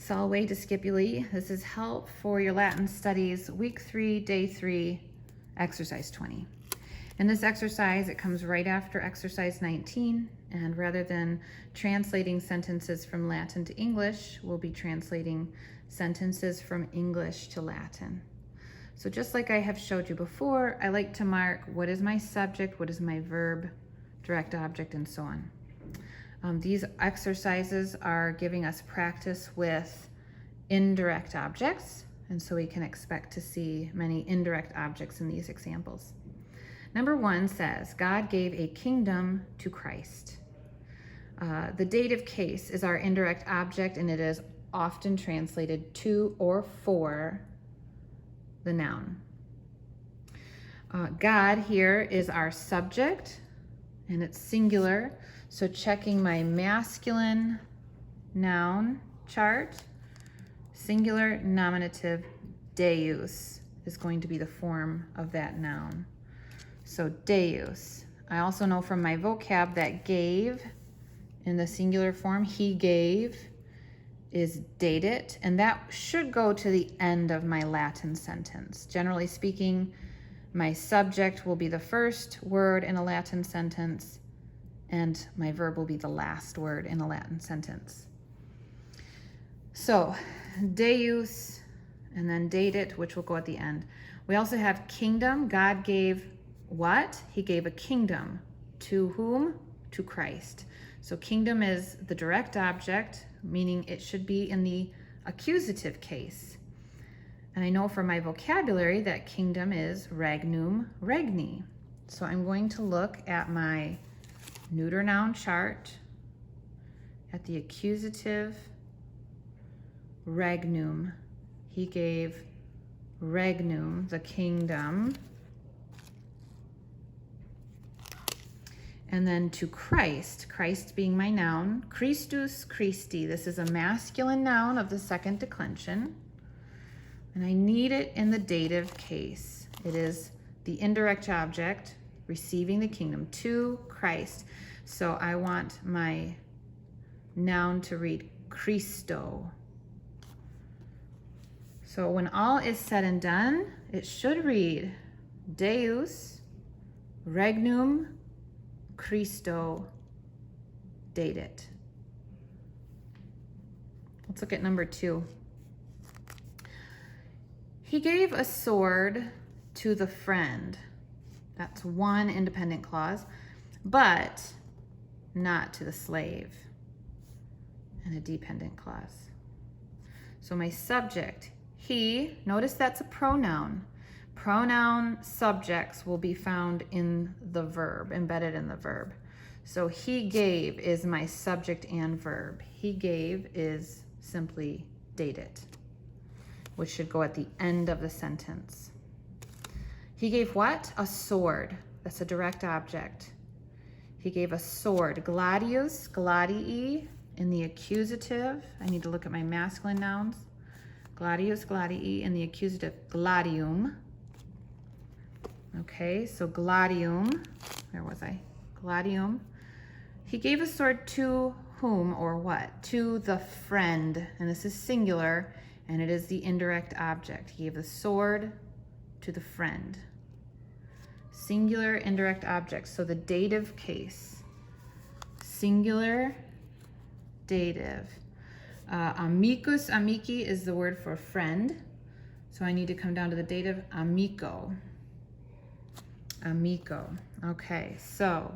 Salve discipuli. This is help for your Latin studies, week 3, day 3, exercise 20. In this exercise, it comes right after exercise 19, and rather than translating sentences from Latin to English, we'll be translating sentences from English to Latin. So just like I have showed you before, I like to mark what is my subject, what is my verb, direct object, and so on. These exercises are giving us practice with indirect objects, and so we can expect to see many indirect objects in these examples. Number 1 says, God gave a kingdom to Christ. The dative case is our indirect object, and it is often translated to or for the noun. God here is our subject, and it's singular. So checking my masculine noun chart, singular nominative deus is going to be the form of that noun. So deus. I also know from my vocab that gave in the singular form, he gave, is dated, and that should go to the end of my Latin sentence. Generally speaking, my subject will be the first word in a Latin sentence, and my verb will be the last word in a Latin sentence. So, deus, and then dated, which will go at the end. We also have kingdom. God gave what? He gave a kingdom. To whom? To Christ. So kingdom is the direct object, meaning it should be in the accusative case. And I know from my vocabulary that kingdom is regnum regni. So I'm going to look at my neuter noun chart at the accusative regnum. He gave regnum, the kingdom. And then to Christ, Christ being my noun, Christus Christi. This is a masculine noun of the second declension. And I need it in the dative case. It is the indirect object receiving the kingdom to Christ. So I want my noun to read Christo. So when all is said and done, it should read Deus regnum Christo dated. Let's look at number 2. He gave a sword to the friend. That's one independent clause, but not to the slave. And a dependent clause. So my subject, he, notice that's a pronoun. Pronoun subjects will be found in the verb, embedded in the verb. So he gave is my subject and verb. He gave is simply dated, which should go at the end of the sentence. He gave what? A sword. That's a direct object. He gave a sword. Gladius, gladii, in the accusative. I need to look at my masculine nouns. Gladius, gladii, in the accusative, gladium. Okay, so gladium, where was I? Gladium. He gave a sword to whom or what? To the friend, and this is singular, and it is the indirect object. He gave the sword to the friend. Singular indirect object, so the dative case. Singular dative. Amicus, amici is the word for friend, so I need to come down to the dative amico. Amico. Okay, so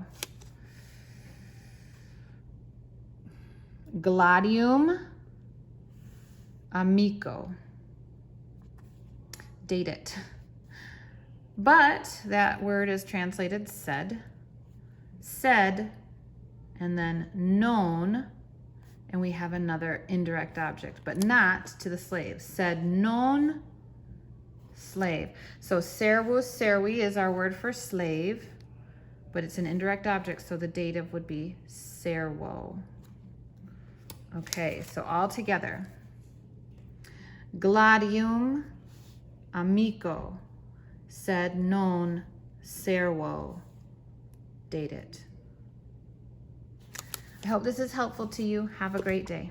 gladium amico. Date it. But that word is translated said, and then known, and we have another indirect object, but not to the slave. Said non slave. So servus, servi is our word for slave, but it's an indirect object, so the dative would be servo. Okay, so all together. Gladium amico, sed non servo dated. I hope this is helpful to you. Have a great day.